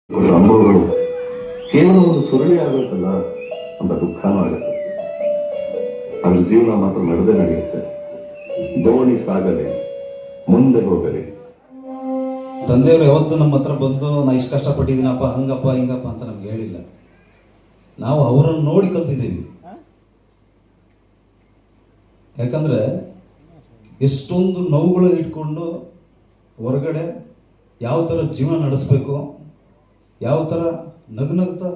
ಅನುಭವಗಳು ಕೇವಲ ಒಂದು ಸುರುಳಿ ಆಗಬೇಕಲ್ಲ ಅಂತ ದುಃಖನೂ ಆಗುತ್ತೆ. ಅದ್ರ ಜೀವನ ಮಾತ್ರ ನಡೆಯುತ್ತೆ. ದೋಣಿ ಸಾಗಲಿ, ಮುಂದೆ ಹೋಗಲಿ. ತಂದೆಯವರು ಯಾವತ್ತು ನಮ್ಮ ಹತ್ರ ಬಂದು ನಾ ಇಷ್ಟು ಕಷ್ಟಪಟ್ಟಿದ್ದೀನಪ್ಪ, ಹಂಗಪ್ಪ ಹಿಂಗಪ್ಪ ಅಂತ ನಮ್ಗೆ ಹೇಳಿಲ್ಲ. ನಾವು ಅವರನ್ನು ನೋಡಿ ಕಲ್ತಿದ್ದೀವಿ. ಯಾಕಂದ್ರೆ ಎಷ್ಟೊಂದು ನೋವುಗಳು ಇಟ್ಕೊಂಡು ಹೊರಗಡೆ ಯಾವ ಥರ ಜೀವನ ನಡೆಸಬೇಕು, ಯಾವ ಥರ ನಗ್ನಗ್ತಾ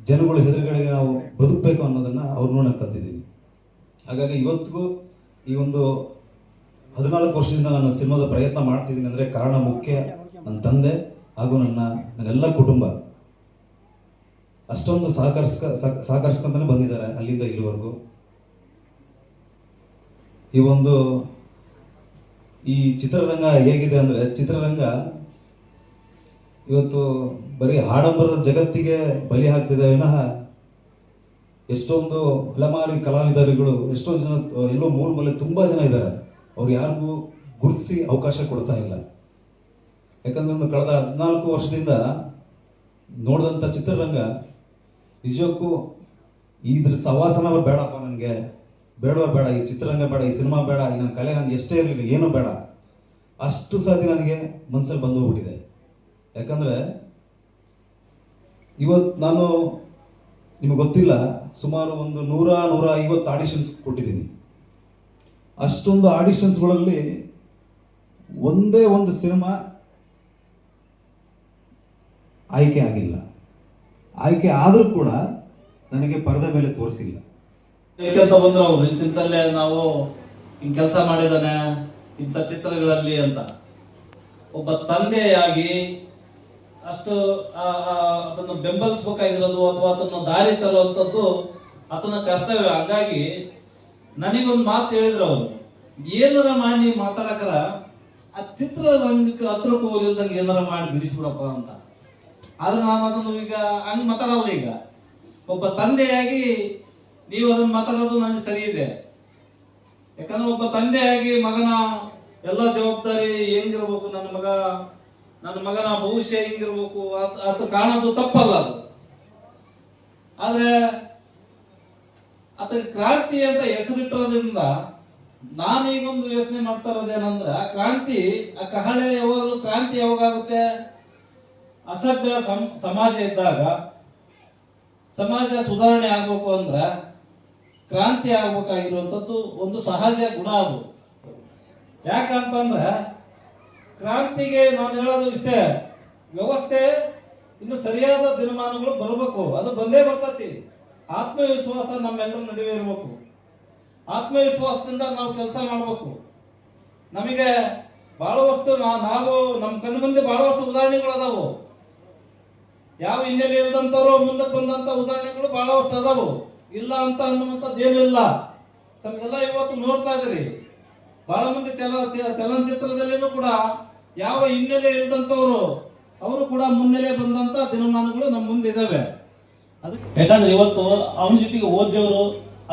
ಜನಗಳು ಎದುರುಗಡೆಗೆ ನಾವು ಬದುಕಬೇಕು ಅನ್ನೋದನ್ನ ಅವ್ರು ನೋಡಕ್ಕೆ ಕಲ್ತಿದ್ದೀವಿ. ಹಾಗಾಗಿ ಇವತ್ತಿಗೂ ಈ ಒಂದು 14 ವರ್ಷದಿಂದ ನಾನು ಸಿನಿಮಾದ ಪ್ರಯತ್ನ ಮಾಡ್ತಿದ್ದೀನಿ ಅಂದರೆ ಕಾರಣ ಮುಖ್ಯ ನನ್ನ ತಂದೆ ಹಾಗೂ ನನ್ನೆಲ್ಲ ಕುಟುಂಬ. ಅಷ್ಟೊಂದು ಸಹಕರಿಸ್ಕೊಂತಾನೆ ಬಂದಿದ್ದಾರೆ ಅಲ್ಲಿಂದ ಇಲ್ಲಿವರೆಗೂ. ಈ ಚಿತ್ರರಂಗ ಹೇಗಿದೆ ಅಂದರೆ, ಚಿತ್ರರಂಗ ಇವತ್ತು ಬರೀ ಆಡಂಬರದ ಜಗತ್ತಿಗೆ ಬಲಿ ಆಗ್ತಿದೆ ವಿನಃ ಎಷ್ಟೊಂದು ಅಲೆಮಾರಿ ಕಲಾವಿದರುಗಳು, ಎಷ್ಟೊಂದು ಜನ ಎಲ್ಲೋ ಮೂಲೆ ತುಂಬಾ ಜನ ಇದ್ದಾರೆ. ಅವ್ರು ಯಾರಿಗೂ ಗುರುತಿಸಿ ಅವಕಾಶ ಕೊಡ್ತಾ ಇಲ್ಲ. ಯಾಕಂದ್ರೆ ಕಳೆದ 14 ವರ್ಷದಿಂದ ನೋಡಿದಂಥ ಚಿತ್ರರಂಗ ನಿಜಕ್ಕೂ ಇದ್ರ ಸವಾಸನ ಬೇಡಪ್ಪ, ನನಗೆ ಬೇಡ, ಈ ಚಿತ್ರರಂಗ ಬೇಡ, ಈ ಸಿನಿಮಾ ಬೇಡ, ಈ ನನ್ನ ಕಲೆ ನನಗೆ ಎಷ್ಟೇ ಇರಲಿಲ್ಲ, ಏನೂ ಬೇಡ, ಅಷ್ಟು ಸಾತಿ ನನಗೆ ಮನಸ್ಸಲ್ಲಿ ಬಂದು ಹೋಗ್ಬಿಟ್ಟಿದೆ. ಯಾಕಂದ್ರೆ ಇವತ್ತು ನಾನು ನಿಮಗೆ ಗೊತ್ತಿಲ್ಲ, ಸುಮಾರು ಒಂದು 100-150 ಆಡಿಷನ್ಸ್ ಕೊಟ್ಟಿದ್ದೀನಿ. ಅಷ್ಟೊಂದು ಆಡಿಷನ್ಸ್ಗಳಲ್ಲಿ ಒಂದೇ ಒಂದು ಸಿನಿಮಾ ಆಯ್ಕೆ ಆಗಿಲ್ಲ. ಆಯ್ಕೆ ಆದರೂ ಕೂಡ ನನಗೆ ಪರದೆ ಮೇಲೆ ತೋರಿಸಿಲ್ಲ. ಏಕೆಂತ ಬಂದ್ರು ಅವ್ರು ಇಂತಿಂತಲ್ಲೇ ನಾವು ಹಿಂಗ್ ಕೆಲಸ ಮಾಡಿದಾನೆ ಇಂಥ ಚಿತ್ರಗಳಲ್ಲಿ ಅಂತ. ಒಬ್ಬ ತಂದೆಯಾಗಿ ಅಷ್ಟು ಅದನ್ನು ಬೆಂಬಲಿಸ್ಬೇಕಾಗಿರೋದು ಅಥವಾ ಅದನ್ನು ದಾರಿ ತರುವಂಥದ್ದು ಆತನ ಕರ್ತವ್ಯ. ಹಾಗಾಗಿ ನನಗೊಂದು ಮಾತು ಹೇಳಿದ್ರು ಅವರು, ಏನಾರ ಮಾಡಿ ಮಾತಾಡಕರ ಆ ಚಿತ್ರರಂಗಕ್ಕೆ ಹತ್ರಕ್ಕೆ ಹೋಗಿಲ್ದಂಗೆ ಏನಾರ ಮಾಡಿ ಬಿಡಿಸ್ಬಿಡಪ್ಪ ಅಂತ. ಆದ್ರೆ ನಾನು ಅದನ್ನು ಈಗ ಹಂಗೆ ಮಾತಾಡಲ್ಲ. ಈಗ ಒಬ್ಬ ತಂದೆಯಾಗಿ ನೀವು ಅದನ್ನು ಮಾತಾಡೋದು ನನಗೆ ಸರಿ ಇದೆ. ಯಾಕಂದ್ರೆ ಒಬ್ಬ ತಂದೆಯಾಗಿ ಮಗನ ಎಲ್ಲ ಜವಾಬ್ದಾರಿ ಹೆಂಗಿರ್ಬೇಕು, ನನ್ನ ಮಗನ ಭವಿಷ್ಯ ಹೆಂಗಿರ್ಬೇಕು ಅದು ಕಾಣೋದು ತಪ್ಪಲ್ಲ. ಅದು ಆದ್ರೆ ಅದಕ್ಕೆ ಕ್ರಾಂತಿ ಅಂತ ಹೆಸರಿಟ್ಟಿರೋದ್ರಿಂದ ನಾನೀಗೊಂದು ಯೋಚನೆ ಮಾಡ್ತಾ ಇರೋದೇನಂದ್ರೆ, ಆ ಕ್ರಾಂತಿ, ಆ ಕಹಳೆ ಯಾವಾಗಲೂ ಕ್ರಾಂತಿ ಯಾವಾಗ ಆಗುತ್ತೆ? ಅಸಭ್ಯ ಸಮಾಜ ಇದ್ದಾಗ, ಸಮಾಜ ಸುಧಾರಣೆ ಆಗ್ಬೇಕು ಅಂದ್ರೆ ಕ್ರಾಂತಿ ಆಗ್ಬೇಕಾಗಿರುವಂಥದ್ದು ಒಂದು ಸಹಜ ಗುಣ. ಅದು ಯಾಕಂತಂದ್ರೆ ಕ್ರಾಂತಿಗೆ ನಾನು ಹೇಳೋದು ಇಷ್ಟೇ, ವ್ಯವಸ್ಥೆ ಇನ್ನು ಸರಿಯಾದ ದಿನಮಾನಗಳು ಬರಬೇಕು. ಅದು ಬಂದೇ ಬರ್ತತಿ. ಆತ್ಮವಿಶ್ವಾಸ ನಮ್ಮೆಲ್ಲರ ನಡುವೆ ಇರಬೇಕು. ಆತ್ಮವಿಶ್ವಾಸದಿಂದ ನಾವು ಕೆಲಸ ಮಾಡಬೇಕು. ನಮಗೆ ಬಹಳಷ್ಟು ನಾವು ನಮ್ಮ ಕಣ್ಣು ಮುಂದೆ ಬಹಳಷ್ಟು ಉದಾಹರಣೆಗಳು ಅದಾವು. ಯಾವ ಹಿನ್ನೆಲೆ ಇಲ್ಲದಂತವ್ರು ಮುಂದಕ್ಕೆ ಬಂದಂತ ಉದಾಹರಣೆಗಳು ಬಹಳಷ್ಟು ಅದಾವು. ಇಲ್ಲ ಅಂತ ಅನ್ನುವಂಥದ್ದು ಏನಿಲ್ಲ. ತಮಗೆಲ್ಲ ಇವತ್ತು ನೋಡ್ತಾ ಇದ್ರಿ, ಬಹಳ ಮಂದಿ ಚಲನಚಿತ್ರದಲ್ಲಿನೂ ಕೂಡ ಯಾವ ಹಿನ್ನೆಲೆ ಇಲ್ಲದಂತವ್ರು ಅವರು ಕೂಡ ಮುನ್ನೆಲೆ ಬಂದಂತ ದಿನಮಾನಗಳು ನಮ್ಮ ಮುಂದೆ ಇದಾವೆ. ಅದಕ್ಕೆ ಯಾಕಂದ್ರೆ ಇವತ್ತು ಅವನ ಜೊತೆಗೆ ಓದಿದವರು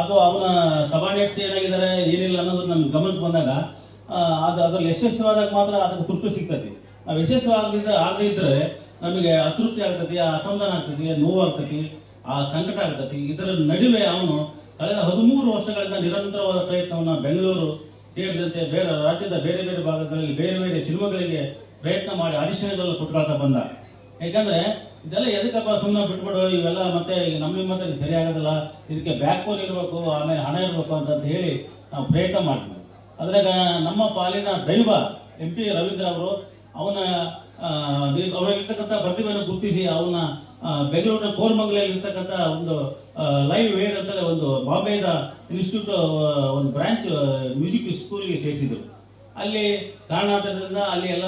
ಅಥವಾ ಅವನ ಸಬಾರ್ಡಿನೇಟ್ಸ್ ಏನಾಗಿದ್ದಾರೆ ಏನಿಲ್ಲ ಅನ್ನೋದು ನಮ್ಗೆ ಗಮನಕ್ಕೆ ಬಂದಾಗ ಅದ್ರಲ್ಲಿ ಯಶಸ್ವಿಯಾದಾಗ ಮಾತ್ರ ಅದಕ್ಕೆ ತೃಪ್ತಿ ಸಿಗ್ತದೆ. ನಾವು ಆಗದೇ ಇದ್ರೆ ನಮಗೆ ಅತೃಪ್ತಿ ಆಗ್ತದೆ, ಅಸಮಾಧಾನ ಆಗ್ತದೆ, ನೋವಾಗ್ತದೆ, ಆ ಸಂಕಟ ಆಗ್ತದೆ. ಇದರ ನಡುವೆ ಅವನು ಕಳೆದ 13 ವರ್ಷಗಳಿಂದ ನಿರಂತರವಾದ ಪ್ರಯತ್ನವನ್ನು ಬೆಂಗಳೂರು ಸೇರಿದಂತೆ ರಾಜ್ಯದ ಬೇರೆ ಬೇರೆ ಭಾಗಗಳಲ್ಲಿ ಬೇರೆ ಬೇರೆ ಸಿನಿಮಾಗಳಿಗೆ ಪ್ರಯತ್ನ ಮಾಡಿ ಆಡಿಷನ್ಗಳು ಕೊಟ್ಕೊಳ್ತಾ ಬಂದ. ಯಾಕಂದ್ರೆ ಇದೆಲ್ಲ ಎದಕ್ಕಪ್ಪ ಸುಮ್ಮನೆ ಬಿಟ್ಬಿಡು, ಇವೆಲ್ಲ ಮತ್ತೆ ನಮ್ಮ ಸರಿ ಆಗೋದಿಲ್ಲ, ಇದಕ್ಕೆ ಬ್ಯಾಕ್ ಬೋನ್ ಇರಬೇಕು, ಆಮೇಲೆ ಹಣ ಇರಬೇಕು ಅಂತ ಹೇಳಿ ನಾವು ಪ್ರಯತ್ನ ಮಾಡಿದ್ವಿ. ಅದ್ರಾಗ ನಮ್ಮ ಪಾಲಿನ ದೈವ MP ರವೀಂದ್ರ ಅವರು ಅವರಲ್ಲಿರ್ತಕ್ಕಂಥ ಪ್ರತಿಭೆಯನ್ನು ಗುರುತಿಸಿ ಅವನ ಬೆಂಗಳೂರಿನ ಕೋರಮಂಗಲಲ್ಲಿ ಇರ್ತಕ್ಕಂಥ ಒಂದು ಲೈವ್ ವೇರ್ ಅಂತ ಒಂದು ಬಾಂಬೆದ ಇನ್ಸ್ಟಿಟ್ಯೂಟ್ ಒಂದು ಬ್ರಾಂಚ್ ಮ್ಯೂಸಿಕ್ ಸ್ಕೂಲ್ಗೆ ಸೇರಿಸಿದ್ರು. ಅಲ್ಲಿ ಕಾರಣಾಂತರದಿಂದ ಅಲ್ಲಿ ಎಲ್ಲ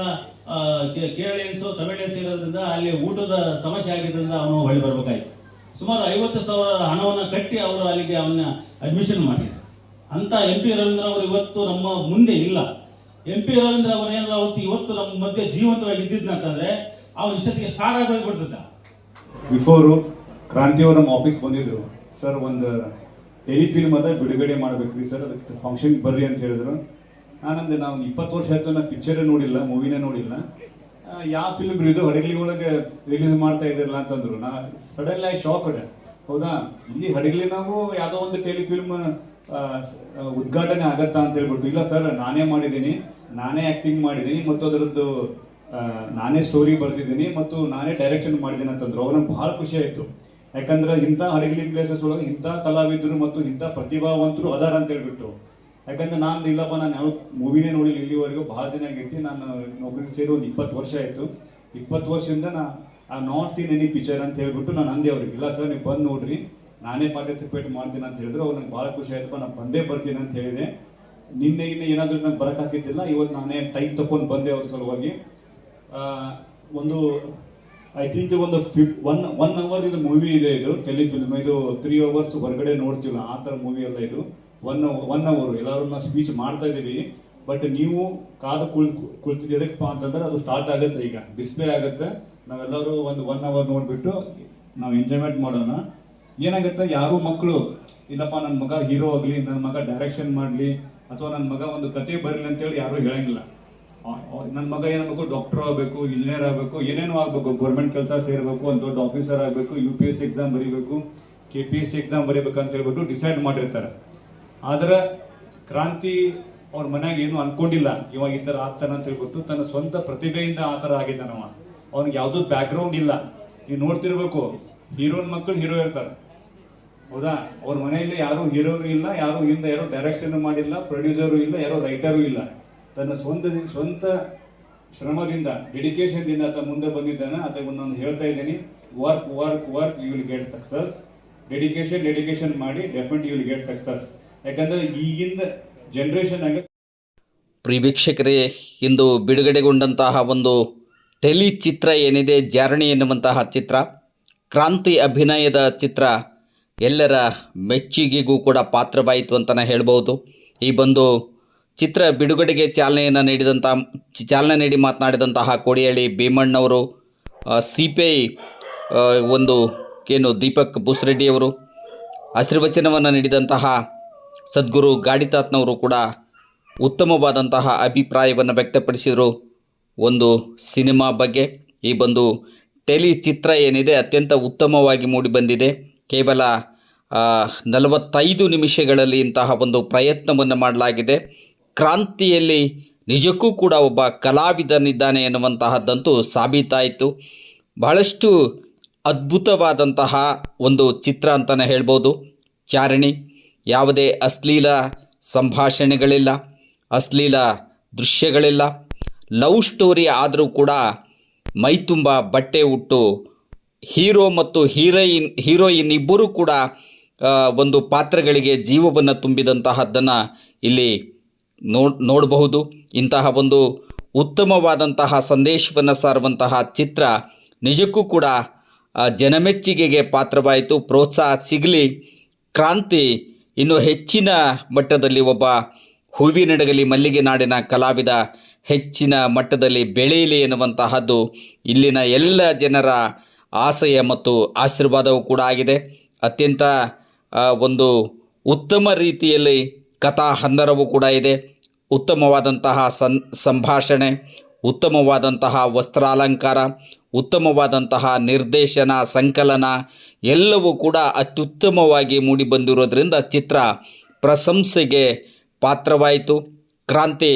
ಕೇರಳಿಯನ್ಸು ತಮಿಳಿಯನ್ಸ್ ಇರೋದ್ರಿಂದ ಅಲ್ಲಿ ಊಟದ ಸಮಸ್ಯೆ ಆಗಿದ್ದರಿಂದ ಅವನು ಹೊಳ್ಳಿ ಬರಬೇಕಾಯ್ತು. ಸುಮಾರು 50,000 ಹಣವನ್ನು ಕಟ್ಟಿ ಅವರು ಅಲ್ಲಿಗೆ ಅವನ್ನ ಅಡ್ಮಿಷನ್ ಮಾಡಿದ್ರು. ಅಂತ MP ರವೀಂದ್ರ ಅವರು ಇವತ್ತು ನಮ್ಮ ಮುಂದೆ ಇಲ್ಲ. MP ರವೀಂದ್ರ ಅವರು ಏನಾರ ಇವತ್ತು ನಮ್ಮ ಮಧ್ಯೆ ಜೀವಂತವಾಗಿ ಇದ್ದಿದ್ನಂತಂದ್ರೆ ಅವ್ರು ಇಷ್ಟೊತ್ತಿಗೆ ಸ್ಟಾರ್ ಆಗಿ ಹೋಗ್ಬಿಡ್ತಿದ್ದ. ಬಿಫೋರು ಕ್ರಾಂತಿಯವರು ನಮ್ಮ ಆಫೀಸ್ ಬಂದಿದ್ರು. ಸರ್, ಒಂದು ಟೆಲಿಫಿಲ್ಮ್ ಅದ ಬಿಡುಗಡೆ ಮಾಡ್ಬೇಕ್ರಿ ಸರ್, ಅದಕ್ಕೆ ಫಂಕ್ಷನ್ ಬರ್ರಿ ಅಂತ ಹೇಳಿದ್ರು. ನಾನಂದ್ರೆ ನಾವು 20 ವರ್ಷ ಆಯ್ತು, ನಾನು ಪಿಕ್ಚರೇ ನೋಡಿಲ್ಲ, ಮೂವಿನೇ ನೋಡಿಲ್ಲ. ಯಾವ ಫಿಲ್ಮ್ ಇದು ಹಡಗಲಿ ಒಳಗೆ ರಿಲೀಸ್ ಮಾಡ್ತಾ ಇದ್ದೀರಲ್ಲ ಅಂತಂದ್ರು. ನಾ ಸಡನ್ಲಿ ಐ ಶಾಕ್ ಅಡೆ. ಹೌದಾ, ಇಲ್ಲಿ ಹಡಗಲಿ ನಾವು ಯಾವುದೋ ಒಂದು ಟೆಲಿಫಿಲ್ಮ್ ಉದ್ಘಾಟನೆ ಆಗತ್ತಾ ಅಂತ ಹೇಳ್ಬಿಟ್ಟು, ಇಲ್ಲ ಸರ್ ನಾನೇ ಮಾಡಿದ್ದೀನಿ, ನಾನೇ ಆಕ್ಟಿಂಗ್ ಮಾಡಿದ್ದೀನಿ ಮತ್ತು ಅದರದ್ದು ನಾನೇ ಸ್ಟೋರಿ ಬರ್ತಿದ್ದೀನಿ ಮತ್ತು ನಾನೇ ಡೈರೆಕ್ಷನ್ ಮಾಡಿದ್ದೀನಿ ಅಂತಂದ್ರು. ಅವ್ರು ನಂಗೆ ಬಹಳ ಖುಷಿ ಆಯ್ತು. ಯಾಕಂದ್ರೆ ಇಂಥ ಹಡಗಲಿ ಪ್ಲೇಸಸ್ ಒಳಗೆ ಇಂಥ ಕಲಾವಿದರು ಮತ್ತು ಇಂಥ ಪ್ರತಿಭಾವಂತರು ಅದಾರ ಅಂತ ಹೇಳ್ಬಿಟ್ಟು. ಯಾಕಂದ್ರೆ ನಾನು ಇಲ್ಲಪ್ಪ, ನಾನು ಯಾವ ಮೂವಿನೇ ನೋಡಿಲ್ಲ ಇಲ್ಲಿವರೆಗೂ, ಬಹಳ ದಿನ ಆಗೈತಿ. ನಾನು ನೌಕರಿಗೆ ಸೇರಿ ಒಂದು 20 ವರ್ಷ ಆಯ್ತು. 20 ವರ್ಷದಿಂದ I not seen any picture ಅಂತ ಹೇಳ್ಬಿಟ್ಟು ನಾನು ಅಂದೆ ಅವ್ರಿಗೆ, ಇಲ್ಲ ಸರ್ ನೀವು ಬಂದು ನೋಡ್ರಿ, ನಾನೇ ಪಾರ್ಟಿಸಿಪೇಟ್ ಮಾಡ್ತೀನಿ ಅಂತ ಹೇಳಿದ್ರು. ಅವ್ರು ನಂಗೆ ಭಾಳ ಖುಷಿ ಆಯ್ತಪ್ಪ, ನಾನು ಬಂದೇ ಬರ್ತೀನಿ ಅಂತ ಹೇಳಿದೆ. ನಿನ್ನೆ ಏನಾದರೂ ನಂಗೆ ಬರಕ್ ಹಾಕಿದ್ದಿಲ್ಲ, ಇವತ್ತು ನಾನೇ ಟೈಮ್ ತಗೊಂಡು ಬಂದೆ ಅವ್ರ ಸಲುವಾಗಿ. ಒಂದು ಐ ಥಿಂಕ್ ಒಂದು ಒನ್ ಅವರ್ ಇದು ಮೂವಿ ಇದೆ, ಇದು ಟೆಲಿಫಿಲ್ಮ್. ಇದು 3 hours ಹೊರಗಡೆ ನೋಡ್ತೀವಿ ಆ ಥರ ಮೂವಿ ಎಲ್ಲ ಇದು. ಒನ್ ಅವರ್ ಎಲ್ಲರೂ ನಾವು ಸ್ಪೀಚ್ ಮಾಡ್ತಾ ಇದ್ದೀವಿ. ಬಟ್ ನೀವು ಕಾದು ಕುಳಿತಿದ್ದು ಎದಕ್ಕಪ್ಪ ಅಂತಂದ್ರೆ ಅದು ಸ್ಟಾರ್ಟ್ ಆಗುತ್ತೆ, ಈಗ ಡಿಸ್ಪ್ಲೇ ಆಗುತ್ತೆ. ನಾವೆಲ್ಲರೂ ಒಂದು 1 hour ನೋಡ್ಬಿಟ್ಟು ನಾವು ಎಂಜಾಯ್ಮೆಂಟ್ ಮಾಡೋಣ. ಏನಾಗುತ್ತೆ, ಯಾರು ಮಕ್ಕಳು ಇಲ್ಲಪ್ಪ ನನ್ನ ಮಗ ಹೀರೋ ಆಗಲಿ, ನನ್ನ ಮಗ ಡೈರೆಕ್ಷನ್ ಮಾಡಲಿ, ಅಥವಾ ನನ್ನ ಮಗ ಒಂದು ಕತೆ ಬರಲಿ ಅಂತೇಳಿ ಯಾರು ಹೇಳಂಗಿಲ್ಲ. ನನ್ನ ಮಗ ಏನಾಗಬೇಕು, ಡಾಕ್ಟರ್ ಆಗಬೇಕು, ಇಂಜಿನಿಯರ್ ಆಗಬೇಕು, ಏನೇನೋ ಆಗಬೇಕು, ಗೌರ್ಮೆಂಟ್ ಕೆಲಸ ಸೇರಬೇಕು, ಒಂದು ದೊಡ್ಡ ಆಫೀಸರ್ ಆಗಬೇಕು, UPSC ಎಕ್ಸಾಮ್ ಬರೀಬೇಕು, KPSC ಎಕ್ಸಾಮ್ ಬರೀಬೇಕು ಅಂತ ಹೇಳ್ಬಿಟ್ಟು ಡಿಸೈಡ್ ಮಾಡಿರ್ತಾರೆ. ಆದ್ರೆ ಕ್ರಾಂತಿ ಅವ್ರ ಮನ್ಯಾಗ ಏನು ಅನ್ಕೊಂಡಿಲ್ಲ, ಇವಾಗ ಈ ಥರ ಆಗ್ತಾನೆ ಅಂತ ಹೇಳ್ಬಿಟ್ಟು ತನ್ನ ಸ್ವಂತ ಪ್ರತಿಭೆಯಿಂದ ಆ ಥರ ಆಗಿದ್ದಾನವ. ಅವ್ನಿಗೆ ಯಾವುದೂ ಬ್ಯಾಕ್ಗ್ರೌಂಡ್ ಇಲ್ಲ. ನೀವು ನೋಡ್ತಿರ್ಬೇಕು, ಹೀರೋನ್ ಮಕ್ಕಳು ಹೀರೋ ಇರ್ತಾರೆ, ಹೌದಾ? ಅವ್ರ ಮನೆಯಲ್ಲಿ ಯಾರು ಹೀರೋನು ಇಲ್ಲ, ಯಾರು ಹಿಂದೆ ಯಾರೋ ಡೈರೆಕ್ಷನ್ ಮಾಡಿಲ್ಲ, ಪ್ರೊಡ್ಯೂಸರು ಇಲ್ಲ, ಯಾರೋ ರೈಟರು ಇಲ್ಲ. ತನ್ನ ಸ್ವಂತ ಶ್ರಮದಿಂದ, ಡೆಡಿಕೇಶನ್ದಿಂದ ಆತ ಮುಂದೆ ಬಂದಿದ್ದಾನೆ. ಅದಕ್ಕೆ ನಾನು ಹೇಳ್ತಾ ಇದ್ದೀನಿ, work work work, you will get success. Dedication ಮಾಡಿ, definite you will get success. ಯಾಕಂದ್ರೆ ಈಗಿನ ಜನರೇಷನ್ ಆಗಿ. ಪ್ರಿಯ ವೀಕ್ಷಕರೇ, ಇಂದು ಬಿಡುಗಡೆಗೊಂಡಂತಹ ಒಂದು ಟೆಲಿ ಚಿತ್ರ ಏನಿದೆ, ಜಾರಣಿ ಎನ್ನುವಂತಹ ಚಿತ್ರ, ಕ್ರಾಂತಿ ಅಭಿನಯದ ಚಿತ್ರ ಎಲ್ಲರ ಮೆಚ್ಚುಗೆಗೂ ಕೂಡ ಪಾತ್ರವಾಯಿತು ಅಂತಲೇ ಹೇಳ್ಬೋದು. ಈ ಒಂದು ಚಿತ್ರ ಬಿಡುಗಡೆಗೆ ಚಾಲನೆ ನೀಡಿ ಮಾತನಾಡಿದಂತಹ ಕೋಡಿಹಳ್ಳಿ ಭೀಮಣ್ಣವರು, CPI ದೀಪಕ್ ಬುಸ್ರೆಡ್ಡಿಯವರು, ಆಶೀರ್ವಚನವನ್ನು ನೀಡಿದಂತಹ ಸದ್ಗುರು ಗಾಡಿತಾತ್ನವರು ಕೂಡ ಉತ್ತಮವಾದಂತಹ ಅಭಿಪ್ರಾಯವನ್ನು ವ್ಯಕ್ತಪಡಿಸಿದರು ಒಂದು ಸಿನಿಮಾ ಬಗ್ಗೆ. ಈ ಒಂದು ಟೆಲಿ ಚಿತ್ರ ಏನಿದೆ ಅತ್ಯಂತ ಉತ್ತಮವಾಗಿ ಮೂಡಿಬಂದಿದೆ. ಕೇವಲ 45 ನಿಮಿಷಗಳಲ್ಲಿ ಇಂತಹ ಒಂದು ಪ್ರಯತ್ನವನ್ನು ಮಾಡಲಾಗಿದೆ. ಕ್ರಾಂತಿಯಲ್ಲಿ ನಿಜಕ್ಕೂ ಕೂಡ ಒಬ್ಬ ಕಲಾವಿದನಿದ್ದಾನೆ ಎನ್ನುವಂತಹದ್ದಂತೂ ಸಾಬೀತಾಯಿತು. ಬಹಳಷ್ಟು ಅದ್ಭುತವಾದಂತಹ ಒಂದು ಚಿತ್ರ ಅಂತಲೇ ಹೇಳ್ಬೋದು. ಚಾರಣಿ, ಯಾವುದೇ ಅಶ್ಲೀಲ ಸಂಭಾಷಣೆಗಳಿಲ್ಲ, ಅಶ್ಲೀಲ ದೃಶ್ಯಗಳಿಲ್ಲ. ಲವ್ ಸ್ಟೋರಿ ಆದರೂ ಕೂಡ ಮೈತುಂಬ ಬಟ್ಟೆ ಉಟ್ಟು ಹೀರೋ ಮತ್ತು ಹೀರೋಯಿನ್ ಇಬ್ಬರೂ ಕೂಡ ಒಂದು ಪಾತ್ರಗಳಿಗೆ ಜೀವವನ್ನು ತುಂಬಿದಂತಹದ್ದನ್ನು ಇಲ್ಲಿ ನೋಡಬಹುದು. ಇಂತಹ ಒಂದು ಉತ್ತಮವಾದಂತಹ ಸಂದೇಶವನ್ನು ಸಾರುವಂತಹ ಚಿತ್ರ ನಿಜಕ್ಕೂ ಕೂಡ ಜನಮೆಚ್ಚುಗೆಗೆ ಪಾತ್ರವಾಯಿತು. ಪ್ರೋತ್ಸಾಹ ಸಿಗಲಿ, ಕ್ರಾಂತಿ ಇನ್ನು ಹೆಚ್ಚಿನ ಮಟ್ಟದಲ್ಲಿ ಒಬ್ಬ ಹೂವಿನಡಗಲಿ ಮಲ್ಲಿಗೆ ನಾಡಿನ ಕಲಾವಿದ ಹೆಚ್ಚಿನ ಮಟ್ಟದಲ್ಲಿ ಬೆಳೆಯಲಿ ಎನ್ನುವಂತಹದ್ದು ಇಲ್ಲಿನ ಎಲ್ಲ ಜನರ ಆಶಯ ಮತ್ತು ಆಶೀರ್ವಾದವೂ ಕೂಡ ಆಗಿದೆ. ಅತ್ಯಂತ ಒಂದು ಉತ್ತಮ ರೀತಿಯಲ್ಲಿ ಕಥಾ ಹಂದರವೂ ಕೂಡ ಇದೆ. ಉತ್ತಮವಾದಂತಹ ಸಂಭಾಷಣೆ, ಉತ್ತಮವಾದಂತಹ ವಸ್ತ್ರಾಲಂಕಾರ, ಉತ್ತಮವಾದಂತಹ ನಿರ್ದೇಶನ, ಸಂಕಲನ ಎಲ್ಲವೂ ಕೂಡ ಅತ್ಯುತ್ತಮವಾಗಿ ಮೂಡಿಬಂದಿರೋದ್ರಿಂದ ಚಿತ್ರ ಪ್ರಶಂಸೆಗೆ ಪಾತ್ರವಾಯಿತು. ಕ್ರಾಂತಿ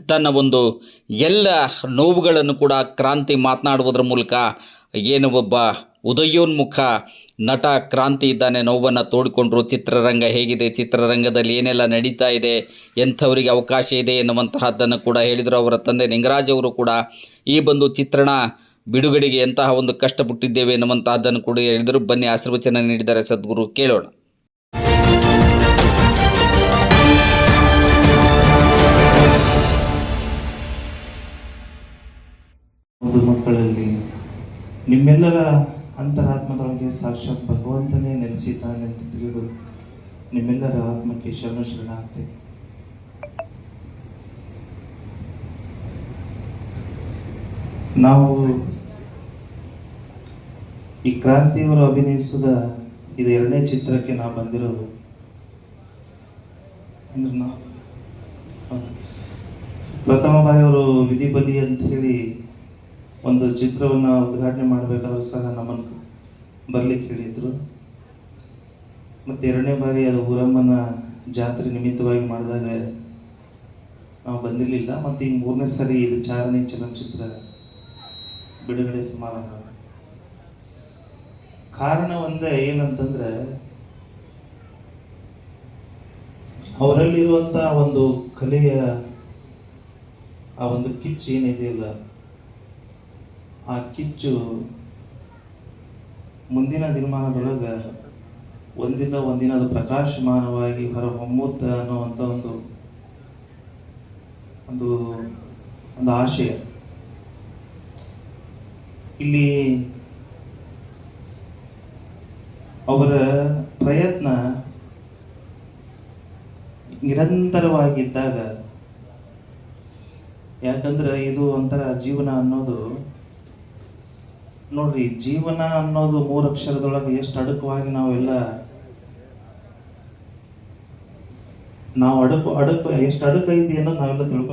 ತನ್ನ ಒಂದು ಎಲ್ಲ ನೋವುಗಳನ್ನು ಕೂಡ ಕ್ರಾಂತಿ ಮಾತನಾಡುವುದರ ಮೂಲಕ ಏನು ಒಬ್ಬ ಉದಯೋನ್ಮುಖ ನಟ ಕ್ರಾಂತಿ ಇದ್ದಾನೆ, ನೋವನ್ನು ತೋಡಿಕೊಂಡ್ರು. ಚಿತ್ರರಂಗ ಹೇಗಿದೆ, ಚಿತ್ರರಂಗದಲ್ಲಿ ಏನೆಲ್ಲ ನಡೀತಾ ಇದೆ, ಎಂಥವರಿಗೆ ಅವಕಾಶ ಇದೆ ಎನ್ನುವಂತಹದ್ದನ್ನು ಕೂಡ ಹೇಳಿದರು. ಅವರ ತಂದೆ ನಿಂಗರಾಜ್ ಅವರು ಕೂಡ ಈ ಒಂದು ಚಿತ್ರಣ ಬಿಡುಗಡೆಗೆ ಎಂತಹ ಒಂದು ಕಷ್ಟಪಟ್ಟಿದ್ದೇವೆ ಎನ್ನುವಂತಹದ್ದನ್ನು ಕೂಡ ಹೇಳಿದರು. ಬನ್ನಿ ಆಶೀರ್ವಚನ ನೀಡಿದ್ದಾರೆ ಸದ್ಗುರು, ಕೇಳೋಣ. ಒಂದು ಮಕ್ಕಳಲ್ಲಿ ನಿಮ್ಮೆಲ್ಲರ ಅಂತರಾತ್ಮದೊಳಗೆ ಸಾಕ್ಷಾತ್ ಭಗವಂತನೇ ನೆಲೆಸಿದ್ದಾನೆ ಅಂತ ತಿಳಿದು ನಿಮ್ಮೆಲ್ಲರ ಆತ್ಮಕ್ಕೆ ಶರಣಾಗ್ತೇವೆ. ನಾವು ಈ ಕ್ರಾಂತಿಯವರು ಅಭಿನಯಿಸಿದ ಇದು 2ನೇ ಚಿತ್ರಕ್ಕೆ ನಾವು ಬಂದಿರೋದು. ಅಂದ್ರೆ ಪ್ರಥಮ ಬಾರಿ ಅವರು ವಿಧಿ ಬಲಿ ಅಂತ ಹೇಳಿ ಒಂದು ಚಿತ್ರವನ್ನು ಉದ್ಘಾಟನೆ ಮಾಡಬೇಕಾದ್ರೂ ಸಹ ನಮ್ಮನ್ನು ಬರ್ಲಿಕ್ಕೆ ಹೇಳಿದ್ರು. ಮತ್ತು ಎರಡನೇ ಬಾರಿ ಅದು ಊರಮ್ಮನ ಜಾತ್ರೆ ನಿಮಿತ್ತವಾಗಿ ಮಾಡಿದಾಗ ನಾವು ಬಂದಿರಲಿಲ್ಲ. ಮತ್ತು ಈ ಮೂರನೇ ಸರಿ ಇದು ಚಾರಣಿ ಚಲನಚಿತ್ರ ಬಿಡುಗಡೆ ಸಮಾರಂಭ. ಕಾರಣ ಒಂದೇ, ಏನಂತಂದ್ರೆ ಅವರಲ್ಲಿರುವಂತ ಒಂದು ಕಲೆಯ ಆ ಒಂದು ಕಿಚ್ಚು ಏನಿದೆಯಲ್ಲ, ಆ ಕಿಚ್ಚು ಮುಂದಿನ ದಿನಮಾನದೊಳಗ ಒಂದಿಲ್ಲ ಒಂದಿನ ಅದು ಪ್ರಕಾಶಮಾನವಾಗಿ ಹೊರಹೊಮ್ಮುತ್ತ ಅನ್ನುವಂಥ ಒಂದು ಆಶಯ. ಇಲ್ಲಿ ಅವರ ಪ್ರಯತ್ನ ನಿರಂತರವಾಗಿದ್ದಾಗ, ಯಾಕಂದ್ರೆ ಇದು ಒಂಥರ ಜೀವನ ಅನ್ನೋದು ನೋಡ್ರಿ, ಜೀವನ ಅನ್ನೋದು 3 ಅಕ್ಷರದೊಳಗೆ ಎಷ್ಟು ಅಡಕವಾಗಿ ನಾವು ಎಷ್ಟು ಅಡಕ ಐತಿ ಅನ್ನೋದು ನಾವೆಲ್ಲ ತಿಳ್ಕೊ